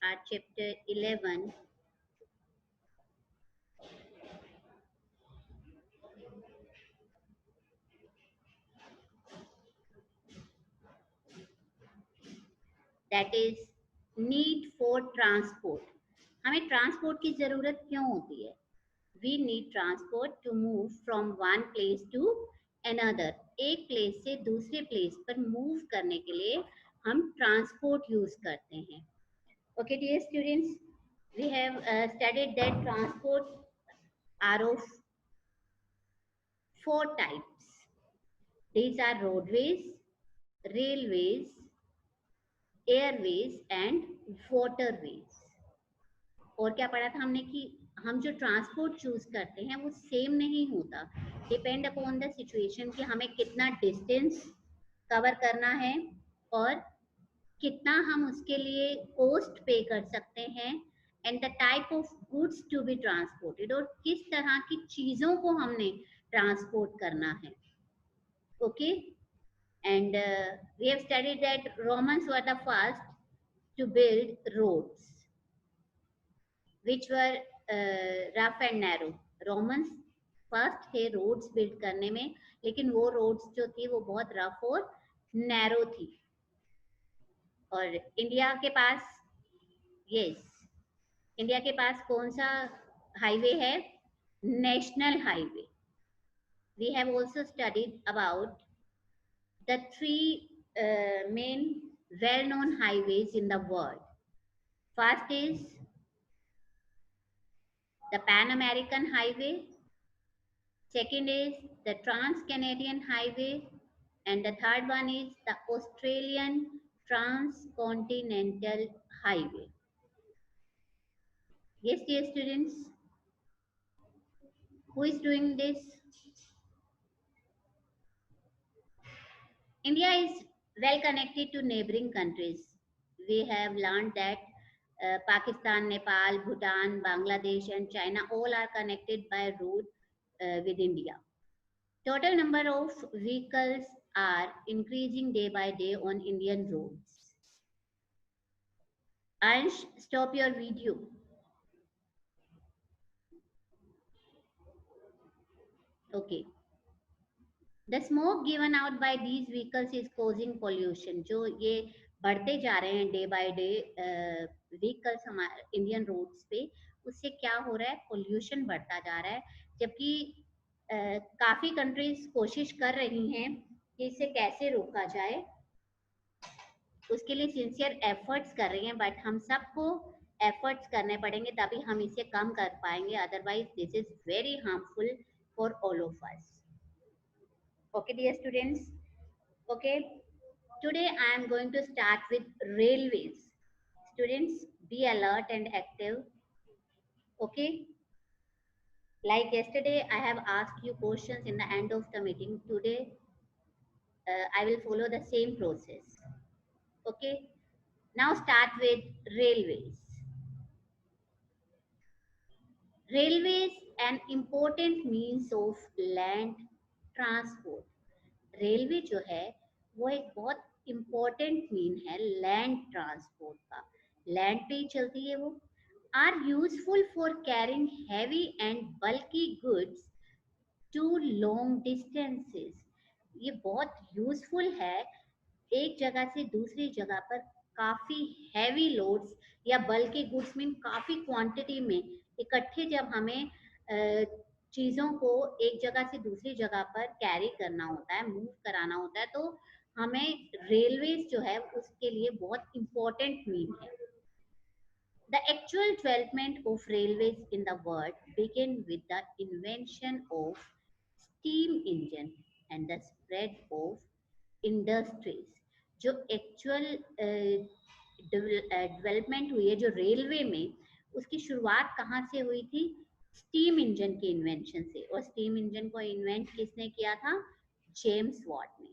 our chapter 11, that is need for transport. हमें transport की जरूरत क्यों होती है? We need transport to move from one place to another. एक प्लेस से दूसरे प्लेस पर मूव करने के लिए हम ट्रांसपोर्ट यूज करते हैं. Okay, dear students, we have studied that transport are of four types. These are roadways, railways, airways and waterways. और क्या पढ़ा था हमने कि हम जो ट्रांसपोर्ट चूज करते हैं वो सेम नहीं होता. डिपेंड अपॉन द सिचुएशन कि हमें कितना डिस्टेंस कवर करना है और कितना हम उसके लिए कॉस्ट पे कर सकते हैं, and the type of goods to be transported, और किस तरह की चीजों को हमने ट्रांसपोर्ट करना है. Okay, and we have studied that Romans were the first to build roads which were rough and narrow. Romans first थे रोड्स बिल्ड करने में, लेकिन वो रोड्स जो थी वो बहुत रफ और नैरो थी. और इंडिया के पास, यस, इंडिया के पास कौन सा हाईवे है? National highway. We have also studied about the three main well known highways in the world. First is the Pan American Highway, second is the Trans-Canadian Highway, and the third one is the Australian Transcontinental Highway. Yes, dear students, who is doing this? India is well connected to neighboring countries. We have learned that Pakistan, Nepal, Bhutan, Bangladesh and China all are connected by road with India. Total number of vehicles are increasing day by day on Indian roads. Ansh, stop your video. Okay. The smoke given out by these vehicles is causing pollution. जो ये बढ़ते जा रहे हैं day by day vehicles हमारे Indian roads पे, उससे क्या हो रहा है? पोल्यूशन बढ़ता जा रहा है. जबकि काफ़ी कंट्रीज कोशिश कर रही हैं कि इसे कैसे रोका जाए, उसके लिए सिंसियर एफर्ट्स कर रही हैं, बट हम सबको एफर्ट्स करने पड़ेंगे तभी हम इसे कम कर पाएंगे. Otherwise this is very harmful for all of us. Okay, dear students. Okay, today I am going to start with railways. Students, be alert and active. Okay, like yesterday I have asked you questions in the end of the meeting. Today I will follow the same process. Okay, now start with railways. Railways an important means of land transport. Railway जो है वो एक बहुत important mean है land transport का. Land पे ही चलती है वो. Are useful for carrying heavy and bulky goods to long distances. ये बहुत यूजफुल है एक जगह से दूसरी जगह पर काफी हैवी लोड्स या बल्कि गुड्स मीन काफी क्वांटिटी में इकट्ठे जब हमें चीजों को एक जगह से दूसरी जगह पर कैरी करना होता है, मूव कराना होता है, तो हमें रेलवेज जो है उसके लिए बहुत इंपॉर्टेंट मीन है. The actual development of railways in the world began with the invention of steam engine and the spread of industries. जो एक्चुअल डेवलपमेंट हुई है जो रेलवे में, उसकी शुरुआत कहाँ से हुई थी? स्टीम इंजन के इन्वेंशन से. और स्टीम इंजन को इन्वेंट किसने किया था? जेम्स वॉट ने.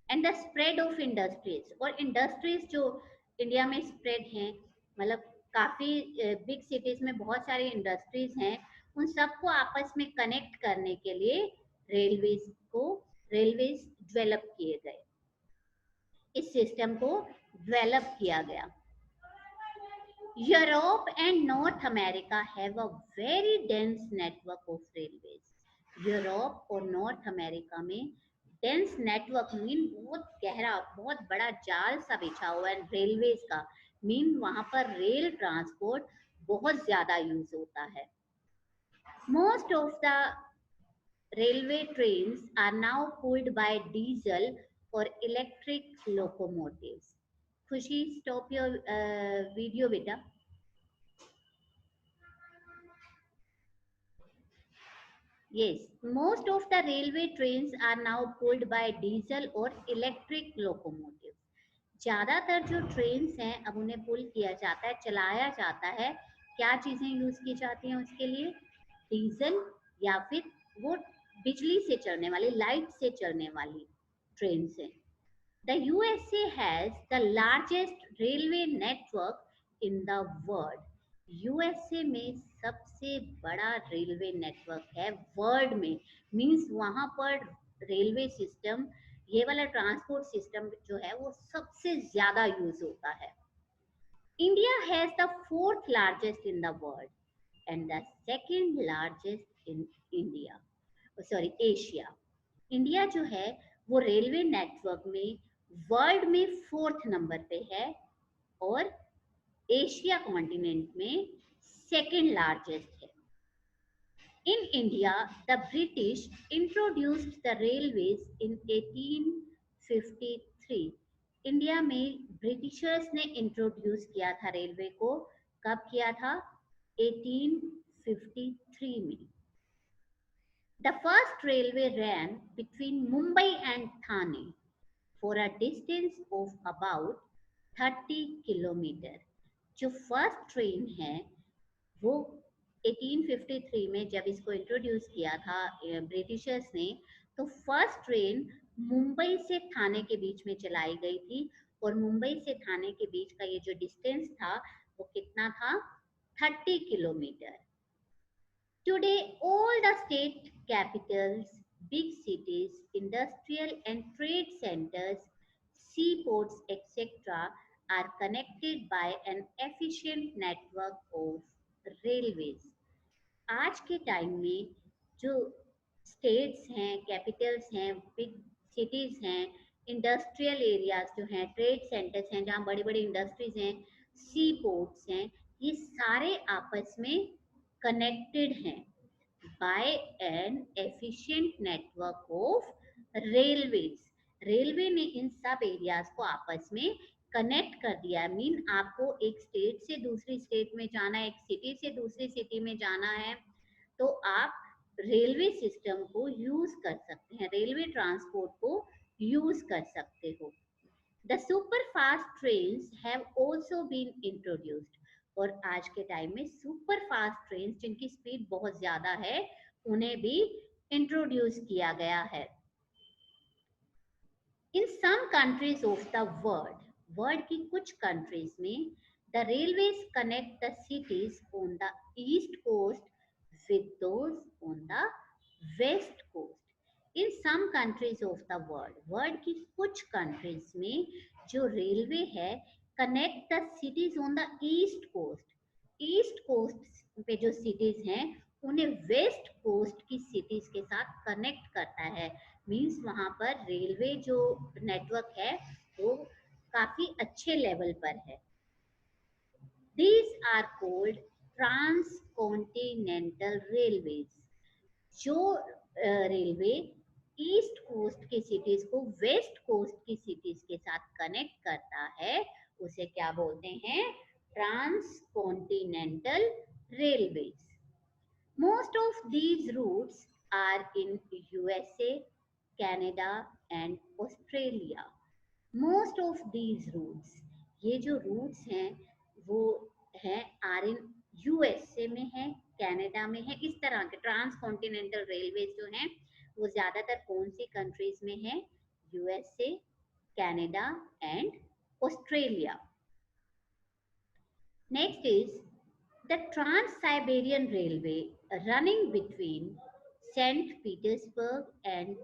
And the spread of industries, और इंडस्ट्रीज जो इंडिया में स्प्रेड हैं, मतलब काफी बिग सिटीज में बहुत सारी इंडस्ट्रीज हैं, उन सबको आपस में कनेक्ट करने के लिए रेलवेज डेवलप किए गए. इस सिस्टम को डेवलप किया गया. Europe and North America have a very dense network of railways. Europe और नॉर्थ अमेरिका में डेंस नेटवर्क मीन बहुत गहरा, बहुत बड़ा जाल सा बिछा हुआ है रेलवेज का। मीन वहां पर रेल ट्रांसपोर्ट बहुत ज्यादा यूज होता है। Most of the railway trains are now pulled by diesel or electric locomotives. Khushi, stop your video, beta. Yes, most of the railway trains are now pulled by diesel or electric locomotives. ज्यादातर जो trains हैं अब उन्हें पुल किया जाता है, चलाया जाता है। क्या चीजें यूज की जाती हैं उसके लिए? डीजल या फिर वो बिजली से चलने वाली, लाइट से चलने वाली ट्रेन से। The USA has the largest railway network in the world. USA में सबसे बड़ा रेलवे नेटवर्क है वर्ल्ड में। मींस वहां पर रेलवे सिस्टम, ये वाला ट्रांसपोर्ट सिस्टम जो है वो सबसे ज्यादा यूज होता है। India has the fourth largest in the world and the second largest in India, sorry Asia. India जो है वो रेलवे नेटवर्क में वर्ल्ड में फोर्थ नंबर पे है और एशिया कॉन्टिनेंट में सेकंड लार्जेस्ट है। In India, the British introduced the railways in 1853. India में ब्रिटिशर्स ने इंट्रोड्यूस किया था रेलवे को। कब किया था? 1853 में। The first railway ran between Mumbai and Thane for a distance of about 30 kilometre. जो फर्स्ट ट्रेन है वो 1853 में जब इसको इंट्रोड्यूस किया था ब्रिटिशर्स ने, तो फर्स्ट ट्रेन मुंबई से थाने के बीच में चलाई गई थी। और मुंबई से थाने के बीच का ये जो डिस्टेंस था वो कितना था? 30 kilometre. Today, all the state capitals, big cities, industrial and trade centers, seaports, etc., are connected by an efficient network of railways. आज के टाइम में जो स्टेट्स हैं, कैपिटल्स हैं, बिग सिटीज हैं, इंडस्ट्रियल एरियाज जो हैं, ट्रेड सेंटर्स हैं जहाँ बड़ी बड़ी इंडस्ट्रीज हैं, सी पोर्ट्स हैं, ये सारे आपस में connected हैं by an efficient network of railways. Railway ने इन सब एरियाज को आपस में कनेक्ट कर दिया है। मीन आपको एक स्टेट से दूसरी स्टेट में जाना है, एक सिटी से दूसरी सिटी में जाना है, तो आप रेलवे सिस्टम को यूज कर सकते हैं, रेलवे ट्रांसपोर्ट को यूज कर सकते हो। The super fast trains have also been introduced. और आज के टाइम में सुपर फास्ट ट्रेन जिनकी स्पीड बहुत ज्यादा है उन्हें भी इंट्रोड्यूस किया गया है। In some countries of the world की कुछ कंट्रीज में the railways connect the cities on the east coast with those on the west coast. In some countries of the world की कुछ कंट्रीज में जो रेलवे है connect the cities on the east coast पे जो cities हैं उन्हें waste coast की सिटीज के साथ कनेक्ट करता है। मींस वहां पर रेलवे जो नेटवर्क है वो काफी अच्छे लेवल पर है। These are called transcontinental railways. जो रेलवे ईस्ट कोस्ट की सिटीज को वेस्ट कोस्ट की सिटीज के साथ कनेक्ट करता है उसे क्या बोलते हैं? Transcontinental railways. Most of these routes are in USA, Canada and Australia. Most of these routes, ये जो routes हैं वो हैं आर इन यूएसए में है, कनाडा में है। इस तरह के ट्रांस कॉन्टिनेंटल रेलवेज जो हैं वो ज्यादातर कौन सी कंट्रीज में है? USA, Canada and Australia. Next is the Trans-Siberian Railway running between St. Petersburg and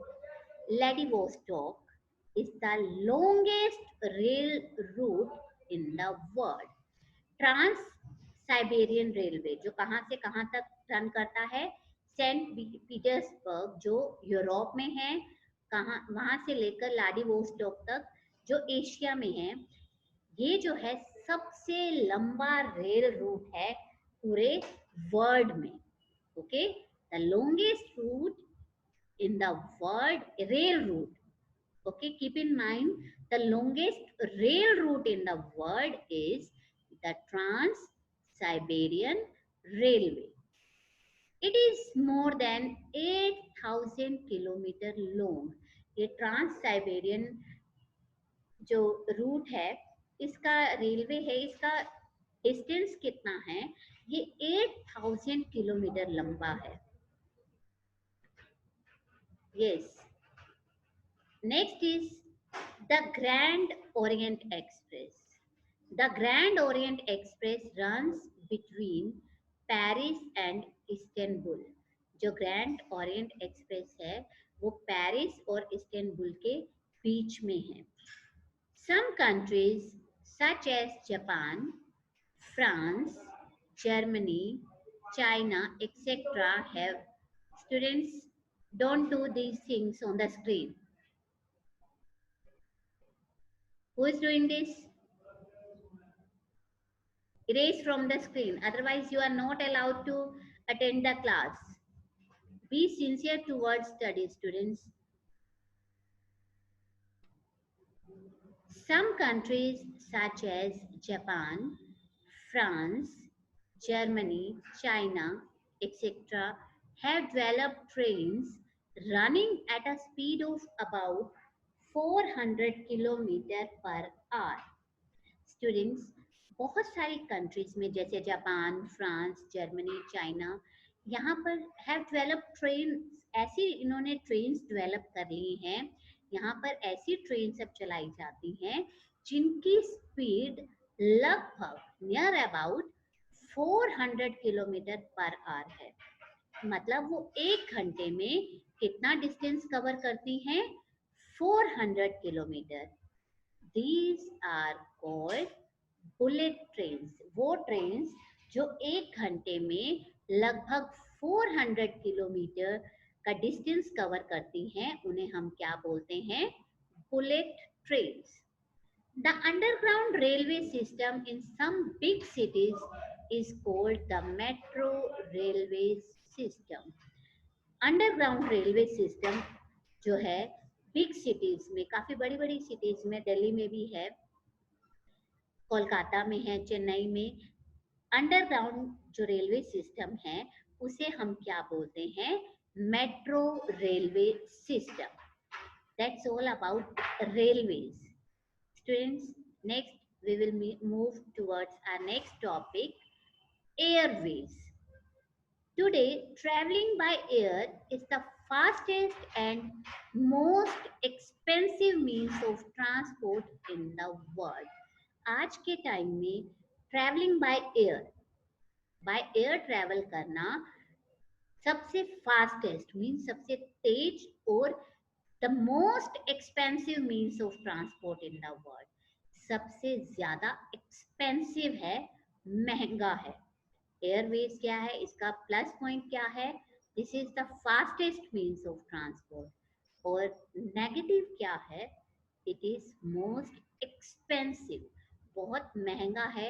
Vladivostok is the longest rail route in the world. Trans Siberian railway जो कहाँ से कहाँ तक रन करता है, सेंट पीटर्सबर्ग जो यूरोप में है, कहाँ वहां से लेकर व्लादिवोस्टॉक तक जो एशिया में है। ये जो है सबसे लंबा रेल रूट है पूरे वर्ल्ड में। Okay, the longest route in the world, rail route. Okay, keep in mind the longest rail route in the world is the Trans-Siberian Railway. It is more than 8,000 kilometre long. ये trans Siberian जो root है, इसका railway है, इसका distance कितना है, ये 8,000 kilometre लंबा है। Yes, next is the Grand Orient Express. The Grand Orient Express runs between Paris and Istanbul. जो ग्रैंड ओरिएंट एक्सप्रेस है वो पेरिस और इस्तांबुल के बीच में है। Some countries such as Japan, France, Germany, China, etc. have students don't do these things on the screen. Who is doing this? Erase from the screen, otherwise you are not allowed to attend the class. Be sincere towards study, students. Some countries such as Japan, France, Germany, China, etc. have developed trains running at a speed of about 400 km per hour. Students, बहुत सारी countries में जैसे Japan, France, Germany, China, यहाँ पर have develop train, ऐसी इन्होंने trains develop कर ली हैं। यहाँ पर ऐसी ट्रेन सब चलाई जाती हैं जिनकी स्पीड लगभग near about 400 kilometre per our है। मतलब वो 1 घंटे में कितना डिस्टेंस कवर करती हैं? 400 kilometre. These are called bullet trains. वो ट्रेन्स जो 1 घंटे में लगभग 400 किलोमीटर का डिस्टेंस कवर करती हैं, उन्हें हम क्या बोलते हैं? Bullet trains. The underground railway system in some big cities is called the metro railway system. Underground railway system जो है बिग सिटीज में, काफी बड़ी बड़ी सिटीज में, दिल्ली में भी है, कोलकाता में है, चेन्नई में, अंडरग्राउंड जो रेलवे सिस्टम है उसे हम क्या बोलते हैं? Metro railway system. That's all about railways. Students, next we will move towards our next topic, airways. Today, traveling by air is the fastest and most expensive means of transport in the world. आज के time में travelling by air travel करना सबसे fastest means सबसे तेज और the most expensive means of transport in the world. सबसे ज्यादा expensive है, महंगा है। एयरवेज क्या है, इसका प्लस पॉइंट क्या है? This is the fastest means of transport. और नेगेटिव क्या है? इट इज मोस्ट एक्सपेंसिव, बहुत महंगा है,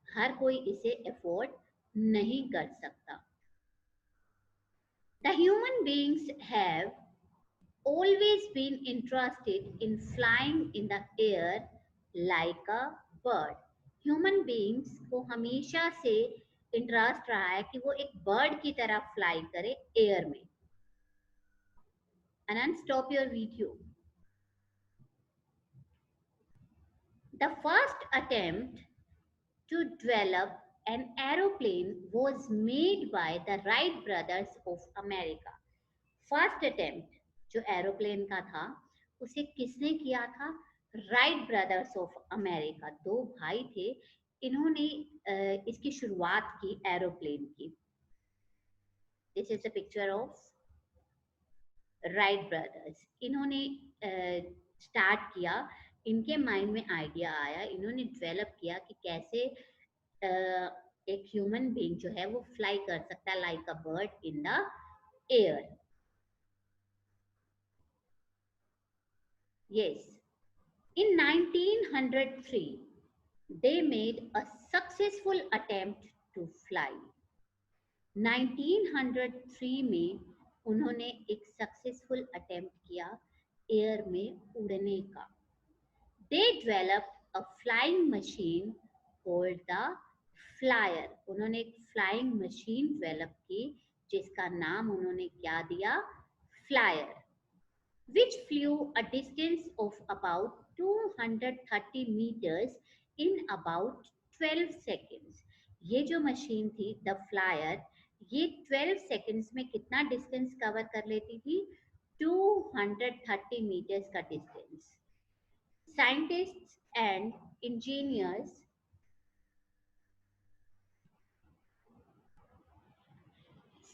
हर कोई इसे अफोर्ड नहीं कर सकता। The human beings have always been interested in flying in the air like a bird. Human beings को हमेशा से इंटरेस्ट रहा है कि वो एक बर्ड की तरह फ्लाई करे एयर में। Anand, stop your video. The first attempt to develop an aeroplane was made by the Wright brothers of America. First attempt जो एरोप्लेन का था उसे किसने किया था? राइट ब्रदर्स ऑफ अमेरिका, 2 भाई थे, इन्होंने इसकी शुरुआत की एरोप्लेन की। This is a picture of Wright brothers. इन्होंने स्टार्ट किया, इनके माइंड में आइडिया आया, इन्होंने डेवलप किया कि कैसे एक ह्यूमन बीइंग जो है वो फ्लाई कर सकता है like a bird in the air. Yes, in 1903 they made a successful attempt to fly. 1903 में उन्होंने एक सक्सेसफुल अटेम्प्ट किया एयर में उड़ने का. They developed a flying machine called the flyer. उन्होंने एक फ्लाइंग मशीन डेवलप की जिसका नाम उन्होंने क्या दिया, flyer, which flew a distance of about 230 meters in about 12 seconds. ये जो मशीन थी द फ्लायर, ये 12 सेकेंड्स में कितना डिस्टेंस कवर कर लेती थी, 230 मीटर्स का distance. Scientists and engineers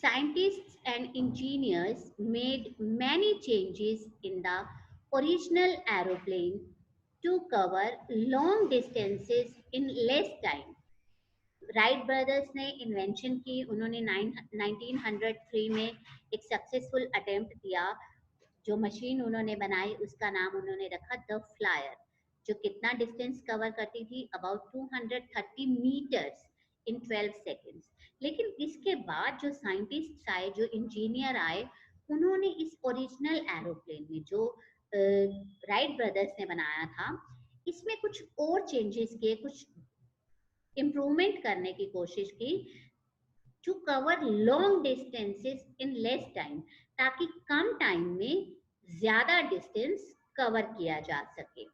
Scientists and engineers made many changes in the original aeroplane to cover long distances in less time. Wright brothers ने इन्वेंशन की, उन्होंने 1903 में एक सक्सेसफुल अटेम्प्ट दिया. जो मशीन उन्होंने बनाई उसका नाम उन्होंने रखा द फ्लायर, जो कितना डिस्टेंस कवर करती थी, अबाउट 230 मीटर्स इन 12 सेकेंड्स. लेकिन इसके बाद जो साइंटिस्ट आए, जो इंजीनियर आए, उन्होंने इस ओरिजिनल एरोप्लेन में जो राइट ब्रदर्स ने बनाया था, इसमें कुछ और चेंजेस किए, कुछ इम्प्रूवमेंट करने की कोशिश की to cover long distances in less time, ताकि कम टाइम में ज्यादा डिस्टेंस कवर किया जा सके.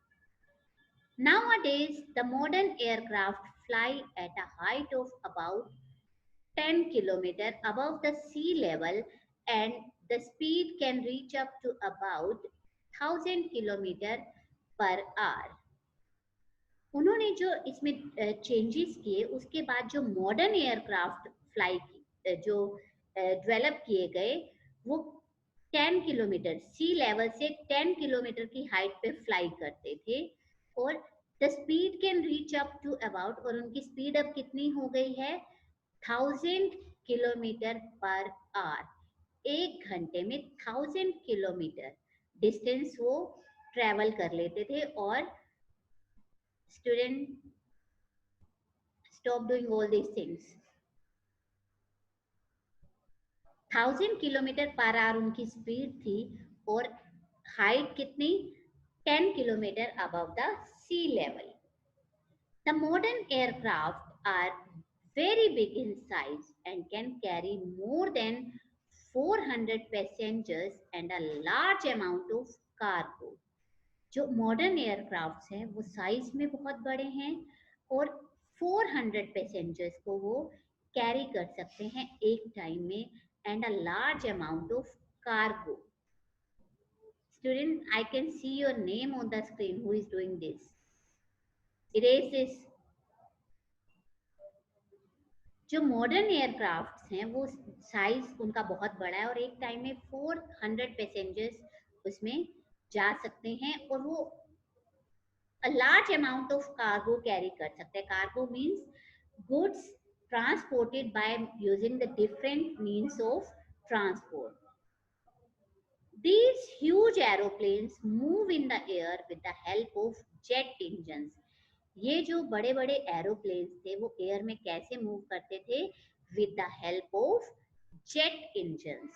Nowadays, the modern aircraft fly at a height of about 10 km above the sea level and the speed can reach up to about 1000 km per hour. उन्होंने जो इसमें चेंजेस किए, उसके बाद जो मॉडर्न एयरक्राफ्ट फ्लाई जो डेवलप किए गए, वो 10 किलोमीटर सी लेवल से 10 किलोमीटर की हाइट पे फ्लाई करते थे, और the speed can reach up to about, और उनकी स्पीड अब कितनी हो गई है, 1000 किलोमीटर पर आवर. एक घंटे में 1000 किलोमीटर डिस्टेंस वो ट्रेवल कर लेते थे. और student, stop doing all these things. 1000 kilometre per hour उनकी स्पीड थी, और हाइट कितनी, 10 kilometre above the sea level. The modern aircraft are very big in size and can carry more than 400 passengers and a large amount of cargo. जो modern aircrafts हैं वो size में बहुत बड़े हैं और 400 पैसेंजर्स को वो कैरी कर सकते हैं एक टाइम में, and a large amount of cargo. Student, I can see your name on the screen. Who is doing this? Erase this. जो मॉडर्न एयरक्राफ्ट्स हैं वो साइज उनका बहुत बड़ा है और एक टाइम में 400 पैसेंजर्स उसमें जा सकते हैं, और वो a large amount of cargo carry कर सकते हैं. Cargo means goods transported by using the different means of transport. These huge aeroplanes move in the air with the help of jet engines. ये जो बड़े बड़े एरोप्लेन्स थे वो air में कैसे मूव करते थे, with the help of jet engines.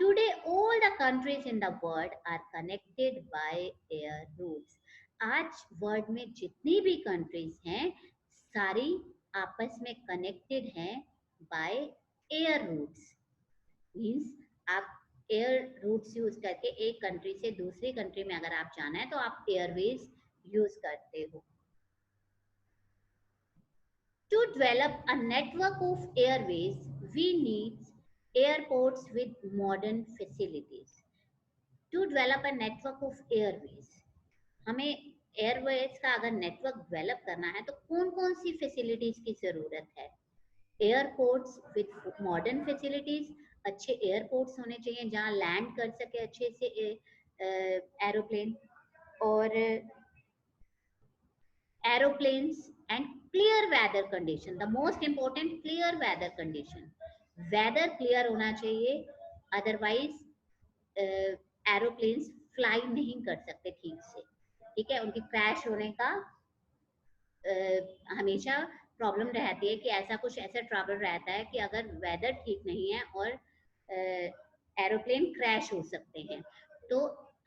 Today all the countries in the world are connected by air routes. आज वर्ल्ड में जितनी भी कंट्रीज हैं सारी आपस में कनेक्टेड हैं बाय एयर रूट्स. मींस आप एयर रूट्स यूज करके एक कंट्री से दूसरी कंट्री में अगर आप जाना है तो आप एयरवेज यूज करते हो. To develop a network of airways, we need airports with modern facilities. To develop a network of airways, हमें एयरवेज का अगर नेटवर्क डेवलप करना है तो कौन कौन सी फैसिलिटीज की जरूरत है. एयरपोर्ट्स विद मॉडर्न फैसिलिटीज, अच्छे एयरपोर्ट्स होने चाहिए जहां लैंड कर सके अच्छे से एरोप्लेन, और aeroplanes and clear weather condition, the most important clear weather condition, weather clear होना चाहिए, अदरवाइज एरोप्लेन्स फ्लाई नहीं कर सकते ठीक से, ठीक है। उनकी क्रैश होने का हमेशा प्रॉब्लम रहती है कि ऐसा ट्रबल रहता है कि अगर वेदर ठीक नहीं है और एरोप्लेन क्रैश हो सकते हैं। तो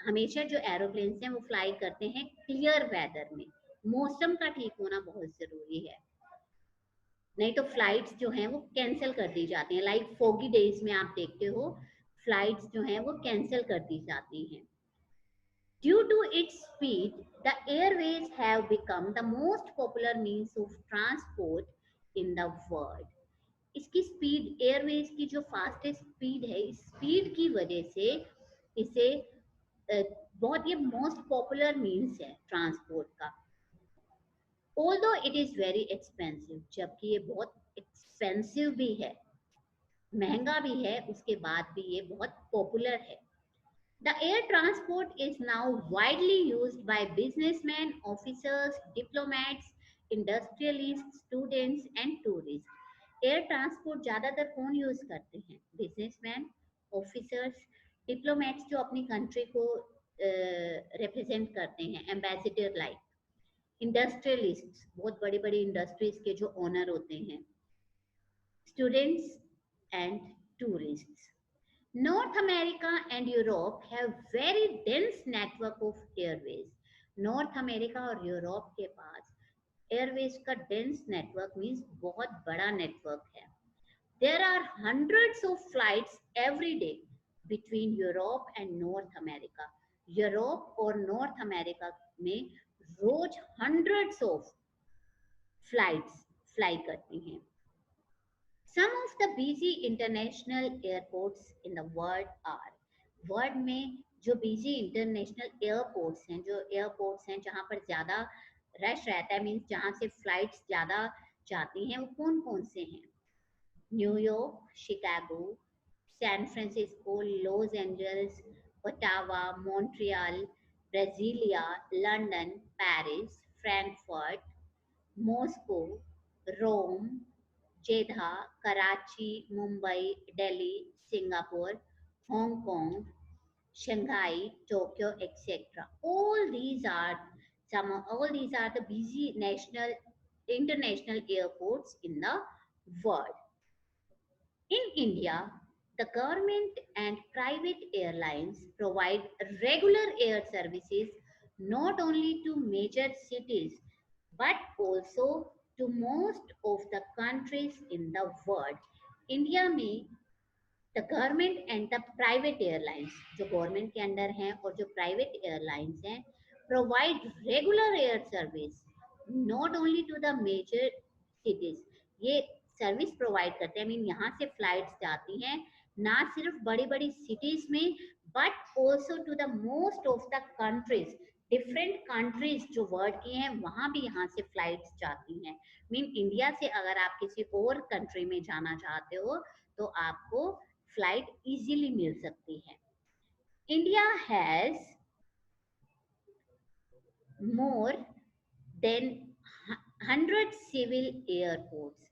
हमेशा जो एरोप्लेन्स हैं वो फ्लाई करते हैं क्लियर वेदर में, मौसम का ठीक होना बहुत जरूरी है, नहीं तो फ्लाइट्स जो हैं वो कैंसिल कर दी जाती हैं। लाइक फोगी डेज में आप देखते हो फ्लाइट्स जो हैं वो कैंसिल कर दी जाती हैं। Due to its speed, the airways have become the most popular means of transport in the world. इसकी स्पीड, एयरवेज की जो फास्टेस्ट स्पीड है, इस स्पीड की वजह से इसे बहुत ये मोस्ट पॉपुलर मीन्स है ट्रांसपोर्ट का। Although it is very expensive, जबकि ये बहुत एक्सपेंसिव भी है, महंगा भी है, उसके बाद भी ये बहुत पॉपुलर है। The air transport is now widely used by businessmen, officers, diplomats, industrialists, students and tourists. Air transport ज़्यादातर कौन यूज करते हैं? बिजनेसमैन, ऑफिसर्स, डिप्लोमेट्स जो अपनी कंट्री को रिप्रेजेंट करते हैं, एम्बेसडर लाइक, इंडस्ट्रियलिस्ट्स, बहुत बड़ी बड़ी इंडस्ट्रीज के जो ओनर होते हैं, students and tourists. North America and Europe have very dense network of airways. North America और यूरोप के पास एयरवेज का डेंस नेटवर्क मीन्स बहुत बड़ा नेटवर्क है। There are hundreds of flights every day between Europe and North America. Europe और north America में रोज hundreds of flights fly करती हैं। Some of the busy international airports in the world are, world में जो busy international airports हैं, जो airports हैं जहाँ पर ज़्यादा रश रहता है, मीन्स जहाँ से फ्लाइट्स ज़्यादा जाती हैं, वो कौन कौन से हैं? New York, Chicago, San Francisco, Los Angeles, Ottawa, Montreal, Brasilia, London, Paris, Frankfurt, Moscow, Rome, Jeddah, Karachi, Mumbai, Delhi, Singapore, Hong Kong, Shanghai, Tokyo, etc. All these are the busy international airports in the world. In India, the government and private airlines provide regular air services not only to major cities but also to most of the countries in the world. India में the government and the private airlines, जो government के under हैं और जो private airlines हैं, provide regular air service not only to the major cities. ये service provide करते हैं, मीन यहाँ से फ्लाइट्स जाती हैं ना सिर्फ बड़ी बड़ी सिटीज में but also to the most of the countries, different countries जो वर्ल्ड की हैं वहाँ भी यहाँ से फ्लाइट्स जाती हैं। मीन इंडिया से अगर आप किसी और कंट्री में जाना चाहते हो तो आपको फ्लाइट इजीली मिल सकती है। India has more than 100 civil airports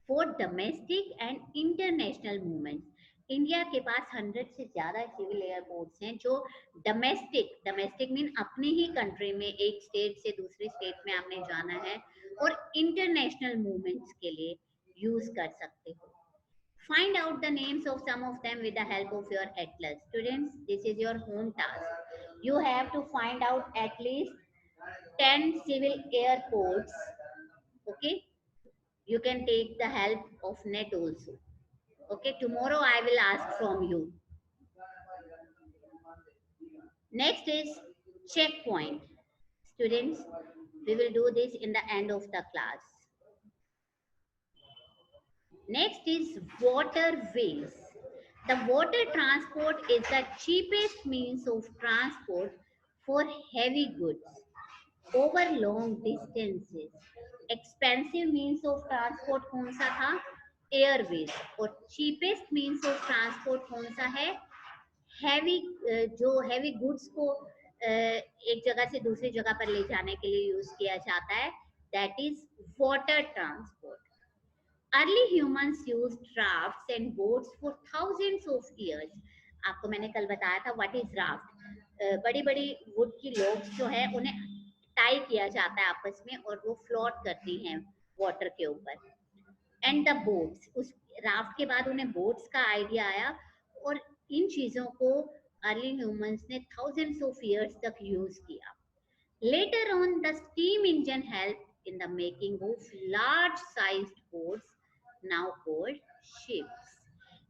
for domestic and international movements. India के पास 100 से ज्यादा सिविल एयरपोर्ट्स हैं जो डोमेस्टिक मीन अपनी ही कंट्री में एक स्टेट से दूसरी स्टेट में आपने जाना है और इंटरनेशनल मूवमेंट्स के लिए यूज कर सकते हो। Find out the names of some of them with the help of your atlas. Students, this is your home task. You have to find out at least 10 civil airports. Okay? You can take the help of net also. Okay? Tomorrow I will ask from you. Next is checkpoint. Students, we will do this in the end of the class. Next is waterways. The water transport is the cheapest means of transport for heavy goods over long distances. Expensive means of transport कौन सा था? Airways. और cheapest means of transport कौन सा है? Heavy जो heavy goods को एक जगह से दूसरी जगह पर ले जाने के लिए यूज किया जाता है, that is water transport. Early humans used rafts and boats for thousands of years. आपको मैंने कल बताया था व्हाट इज राफ्ट। बड़ी बड़ी वुड की लोग जो है उन्हें टाई किया जाता है आपस में और वो फ्लोट करती हैं वाटर के ऊपर। एंड द बोट्स, उस राफ्ट के बाद उन्हें बोट्स का आइडिया आया और इन चीजों को अर्ली ह्यूमंस ने थाउजेंड्स ऑफ इयर्स तक यूज किया। Later on, the steam engine helped in the making of large-sized boats, now called ships.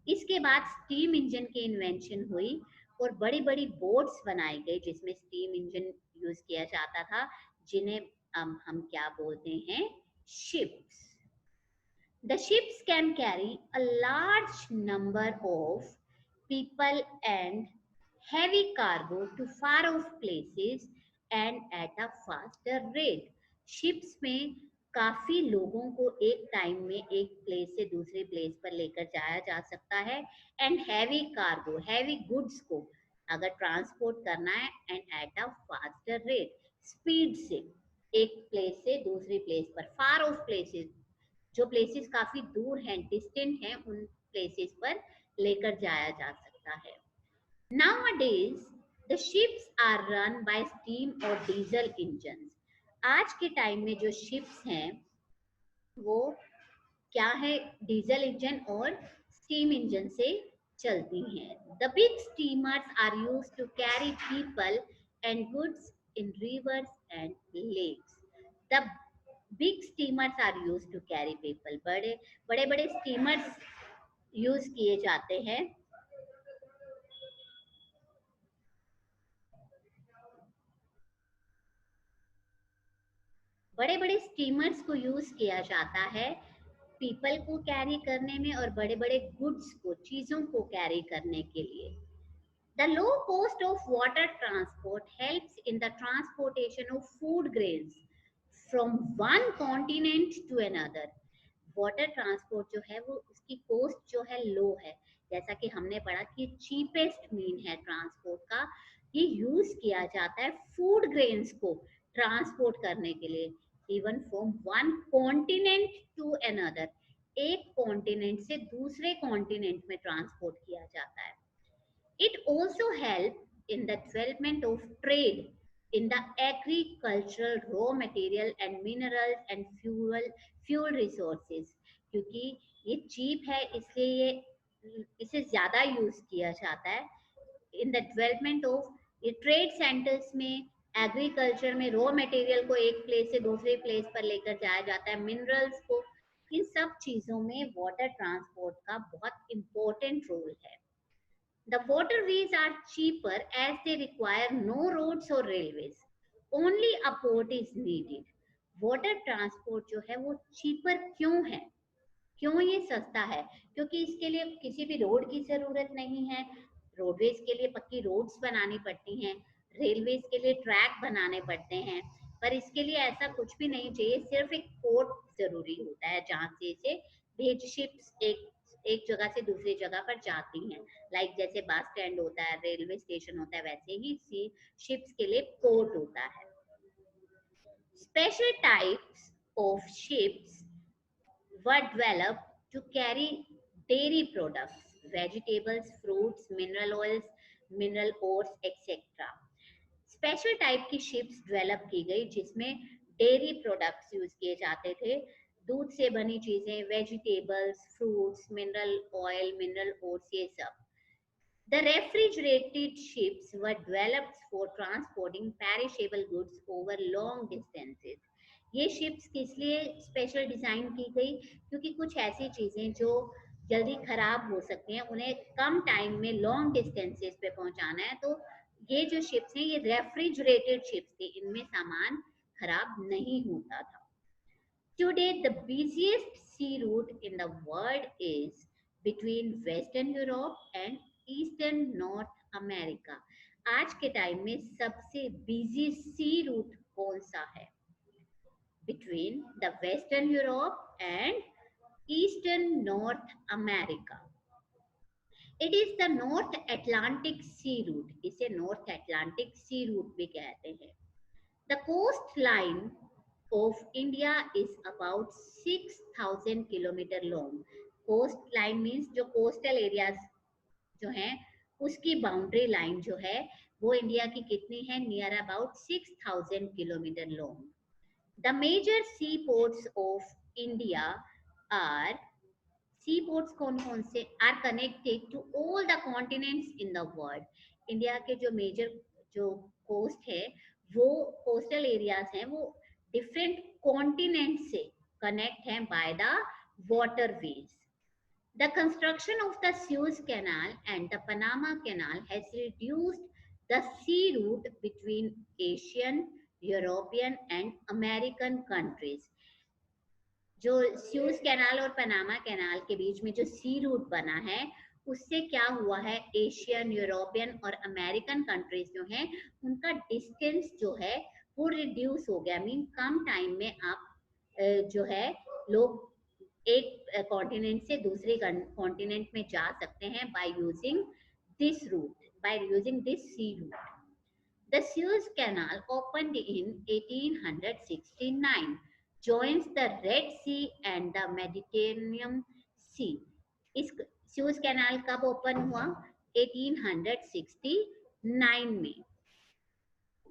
इसके बाद स्टीम इंजन की इन्वेंशन हुई और बड़ी बड़ी बोट्स बनाई गई जिसमें स्टीम इंजन यूज किया जाता था, जिन्हें हम क्या बोलते हैं, ships. The ships can carry a large number of people and heavy cargo to far off places and at a faster rate. Ships में काफी लोगों को एक टाइम में एक प्लेस से दूसरे प्लेस पर लेकर जाया जा सकता है and heavy cargo, heavy goods को अगर ट्रांसपोर्ट करना है and at a faster rate, speed से एक प्लेस से दूसरी प्लेस पर, फार ऑफ प्लेसेस, जो प्लेसेस काफी दूर हैं, डिस्टेंट हैं, उन प्लेसेस पर लेकर जाया जा सकता है। Nowadays, the ships are run by steam or diesel engines. आज के टाइम में जो शिप्स हैं वो क्या है, डीजल इंजन और स्टीम इंजन से चलती हैं। The big steamers are used to carry people and goods in rivers and lakes. The big steamers are used to carry people. बड़े बड़े बड़े स्टीमर्स यूज किए जाते हैं बड़े बड़े स्टीमर्स को यूज किया जाता है पीपल को कैरी करने में और बड़े बड़े गुड्स को, चीजों को कैरी करने के लिए। The low cost of water transport helps in the transportation of food grains from one continent to another. Water transport जो है वो उसकी कॉस्ट जो है लो है, जैसा कि हमने पढ़ा कि चीपेस्ट मीन है ट्रांसपोर्ट का। ये यूज किया जाता है फूड ग्रेन्स को ट्रांसपोर्ट करने के लिए, even from one continent to another, एक कॉन्टिनेंट से दूसरे कॉन्टिनेंट में ट्रांसपोर्ट किया जाता है। It also helps in the development of trade in the agricultural raw material and minerals and fuel resources, क्योंकि ये चीप है इसलिए ये इसे ज्यादा यूज किया जाता है। इन द डेवलपमेंट ऑफ, ये ट्रेड सेंटर्स में, एग्रीकल्चर में रॉ मटेरियल को एक प्लेस से दूसरे प्लेस पर लेकर जाया जाता है, मिनरल्स को, इन सब चीजों में वाटर ट्रांसपोर्ट का बहुत इंपॉर्टेंट रोल है। The waterways are cheaper as they require no roads or railways. Only a port is needed. Water transport जो है वो cheaper क्यों है? क्यों ये सस्ता है? क्योंकि इसके लिए किसी भी रोड की जरूरत नहीं है। रोडवेज के लिए पक्की रोड्स बनानी पड़ती हैं, रेलवेज के लिए ट्रैक बनाने पड़ते हैं, पर इसके लिए ऐसा कुछ भी नहीं चाहिए, सिर्फ एक पोर्ट जरूरी होता है जहाँ से इसे भेज शिप्स एक जगह से दूसरी जगह पर जाती हैं। लाइक जैसे बस स्टैंड होता है, रेलवे स्टेशन होता है, वैसे ही शिप्स के लिए पोर्ट होता है। Special types of ships were developed to carry dairy products, vegetables, fruits, mineral oils, mineral ores, etc. Special type की शिप्स डेवलप की गई जिसमें डेयरी प्रोडक्ट्स यूज किए जाते थे, दूध से बनी चीजें, vegetables, fruits, mineral oil, mineral ores, ये सब। The refrigerated ships were developed for transporting perishable goods over long distances. ये शिप्स किस लिए स्पेशल डिजाइन की गई? क्योंकि कुछ ऐसी चीजें जो जल्दी खराब हो सकती हैं उन्हें कम टाइम में लॉन्ग डिस्टेंसेस पे पहुंचाना है, तो ये जो शिप्स हैं ये रेफ्रिजरेटेड शिप्स थी, इनमें सामान खराब नहीं होता था। Today the busiest sea route in the world is between Western Europe and eastern North America. आज के टाइम में सबसे बिजी सी रूट कौन सा है? Between the western Europe and eastern North America. It is the North Atlantic sea route, इसे North Atlantic sea route भी कहते हैं। The coastline of India is about 6,000 kilometer long. Coast line means जो coastal areas जो है उसकी boundary line जो है वो इंडिया की कितनी है? Near about 6,000 kilometre long. The major sea ports of India are, sea ports कौन कौन से? Are connected to all the continents in the world. India के जो मेजर जो कोस्ट है वो कोस्टल एरियाज हैं वो डिफरेंट कॉन्टिनेंट से कनेक्ट हैं by the waterways. The construction of the Suez Canal and the Panama Canal has reduced the sea route between Asian, European and American countries. जो sues canal और Panama canal के बीच में जो सी root बना है उससे क्या हुआ है? एशियन, यूरोपियन और अमेरिकन कंट्रीज जो हैं उनका डिस्टेंस जो है वो रिड्यूस हो गया. मीन कम टाइम में आप जो है लोग एक कॉन्टिनेंट से दूसरे कॉन्टिनेंट में जा सकते हैं by using this route, by using this sea route. The Suez Canal opened in 1869 joins the Red Sea and the Mediterranean Sea. इस Suez Canal कब ओपन हुआ? 1869 में.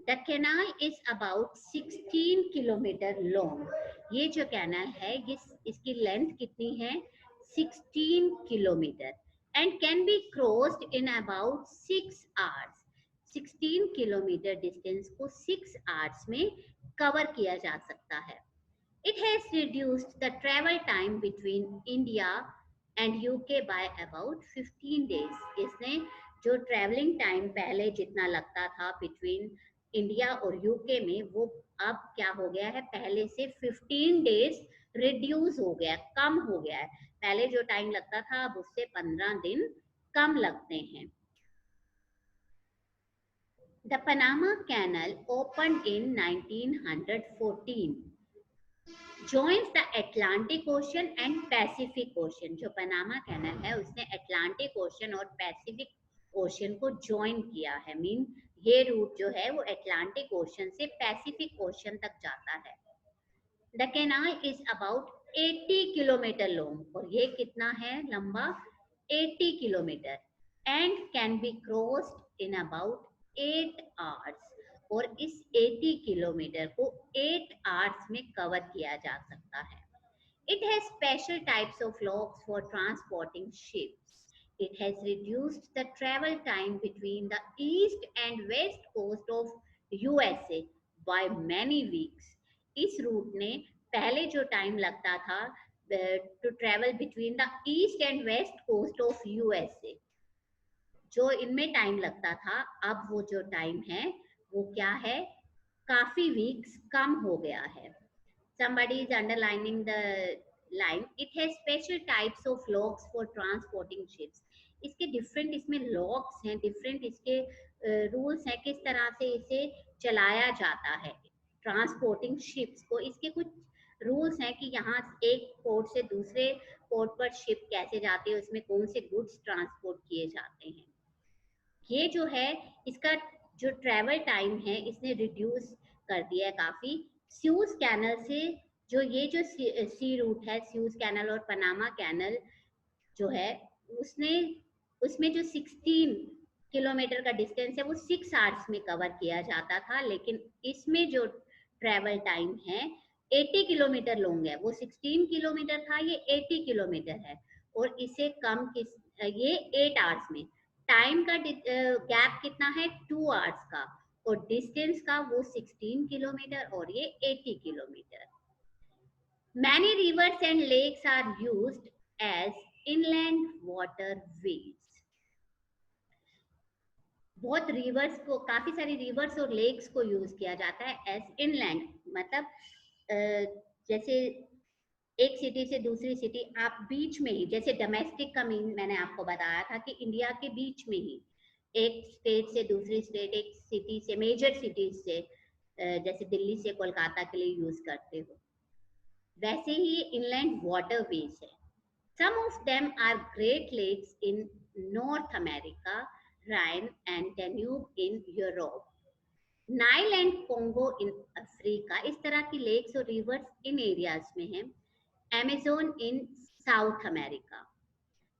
The canal is about 16 kilometre long. ये जो canal है ये इसकी length कितनी है? 16 kilometre and can be crossed in about 6 hours. 16 kilometre distance को 6 hours में कवर किया जा सकता है. It has reduced the travel time between India and UK by about 15 days. इसने जो ट्रैवलिंग टाइम पहले जितना लगता था बिटवीन इंडिया और यूके में वो अब क्या हो गया है? पहले से 15 डेज रिड्यूस हो गया, कम हो गया है. पहले जो टाइम लगता था अब उससे 15 दिन कम लगते हैं. The Panama Canal opened in 1914 joins the Atlantic Ocean and Pacific Ocean. जो पनामा कैनल है उसने अटलांटिक ओशन और पैसिफिक ओशन को ज्वाइन किया है. मीन ये रूट जो है वो अटलांटिक ओशन से पैसिफिक ओशन तक जाता है. The canal is about 80 kilometre long और ये कितना है लंबा? 80 kilometre and can be crossed in about 8 hours. और इस 80 किलोमीटर को 8 hours में कवर किया जा सकता है. It has special types of locks for transporting ships. It has reduced the travel time between the east and west coast of USA by many weeks. इस route ने पहले जो टाइम लगता था to travel between the east and west coast of USA, जो इनमें time लगता था अब वो जो टाइम है वो क्या है? काफी वीक्स कम हो गया है. Somebody is underlining the line. It has special types of locks for transporting ships. इसके डिफरेंट इसमें लॉक्स हैं, डिफरेंट इसके रूल्स हैं किस तरह से इसे चलाया जाता है ट्रांसपोर्टिंग शिप्स को. इसके कुछ रूल्स हैं कि यहाँ एक पोर्ट से दूसरे पोर्ट पर शिप कैसे जाती है, उसमें कौन से गुड्स ट्रांसपोर्ट किए जाते हैं. ये जो है इसका जो ट्रैवल टाइम है इसने रिड्यूस कर दिया है काफी. स्यूज कैनल से जो ये जो सी रूट है, स्यूज कैनल और पनामा कैनल जो है उसमें जो 16 किलोमीटर का डिस्टेंस है वो 6 आवर्स में कवर किया जाता था, लेकिन इसमें जो ट्रैवल टाइम है 80 किलोमीटर लॉन्ग है. वो 16 किलोमीटर था, ये 80 किलोमीटर है और इसे कम ये 8 आवर्स में. टाइम का गैप कितना है? 2 आवर्स का और डिस्टेंस का वो 16 किलोमीटर और ये 80 kilometre. Many rivers and lakes are used as inland waterways. बहुत रिवर्स को, काफी सारी रिवर्स और लेक्स को यूज किया जाता है एज इनलैंड. मतलब जैसे एक सिटी से दूसरी सिटी आप बीच में ही, जैसे डोमेस्टिक का मीन मैंने आपको बताया था कि इंडिया के बीच में ही एक स्टेट से दूसरी स्टेट, एक सिटी से, मेजर सिटीज से जैसे दिल्ली से कोलकाता के लिए यूज करते हो, वैसे ही इनलैंड वाटरवेज है. Some of them are great lakes in North America, Rhine and Danube in Europe. Nile and Congo in Africa, इस तरह की लेक्स और रिवर्स इन एरियाज में है। Amazon in South America,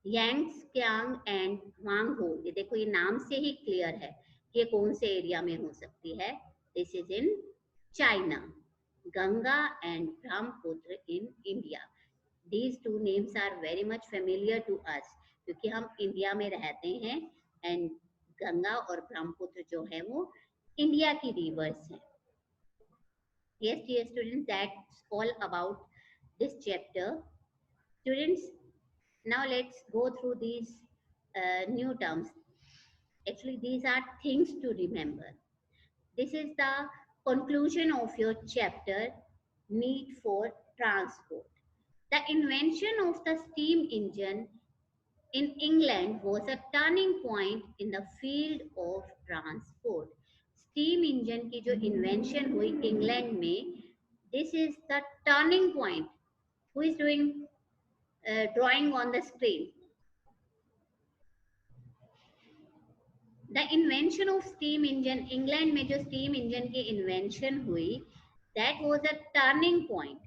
Yangtze and Hwang Ho, ये देखो ये नाम से ही क्लियर है कि ये कौन से एरिया में हो सकती है। This is in China. Ganga and Brahmaputra in India. These two names are very much familiar to us क्योंकि हम इंडिया में रहते हैं एंड गंगा और ब्रह्मपुत्र जो है वो इंडिया की रिवर्स हैं। Yes, dear students, that's all about this chapter. Students, now let's go through these new terms. Actually, these are things to remember. This is the conclusion of your chapter, Need for Transport. The invention of the steam engine in England was a turning point in the field of transport. Steam engine की जो invention हुई England में, this is the turning point. Who is doing drawing on the screen? The invention of steam engine, England में जो steam engine की invention हुई, that was a turning point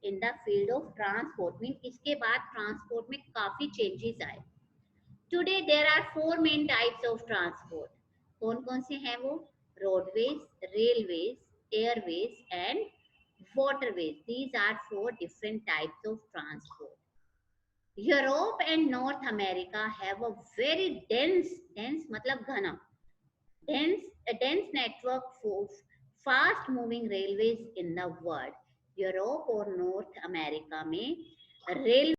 in the field of transport. Mean इसके बाद transport में काफी changes आए. Today there are four main types of transport. कौन कौन से हैं वो? Roadways, railways, airways and waterways. These are four different types of transport. Europe and North America have a very dense मतलब घना, dense network of fast moving railways in the world. Europe और north America में rail